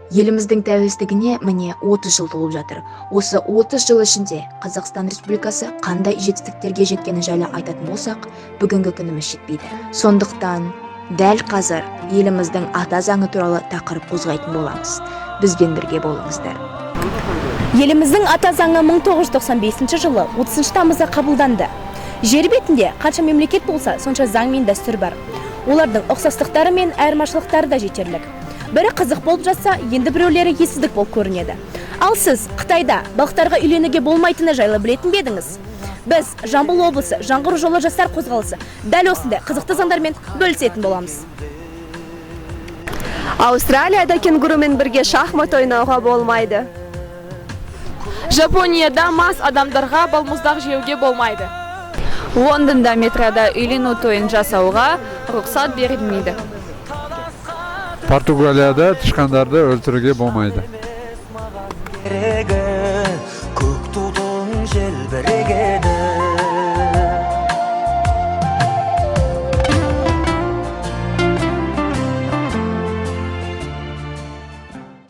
Еліміздің тәуелсіздігіне міне 30 жыл толып жатыр. Осы 30 жыл ішінде Қазақстан Республикасы қандай жетістіктерге жеткені жайлы айтатын болсақ, бүгінгі күніміз жетпейді. Сондықтан дәл қазір еліміздің ата заңы туралы тақырып қозғайтын боламыз. Бізбен бірге болыңыздар. Еліміздің ата заңы 1995 жылы 30 тамызда қабылданды. Жер бетінде қанша мемлекет болса, сонша заң мен дәстүр бар. Олардың ұқсастықтары мен айырмашылықтары да жетерлік. Бірі қызық болып жатса, енді біреулері ессіздік болып көрінеді. Ал сіз Қытайда балықтарға үйленуге болмайтыны жайлы білетін бе едіңіз? Біз Жамбыл облысы жаңғыру жолы жастар қозғалысы дәл осындай қызықты заңдармен бөлісетін боламыз. Аустралияда кенгурумен бірге шахмат ойнауға болмайды. Жапонияда мас адамдарға балмұздақ жеуге болмайды. Лондонда метрода үйлену тойын жасауға рұқсат берілмейді. Португалияда тышқандарды өлтіруге болмайды. Көк тудың желбірегені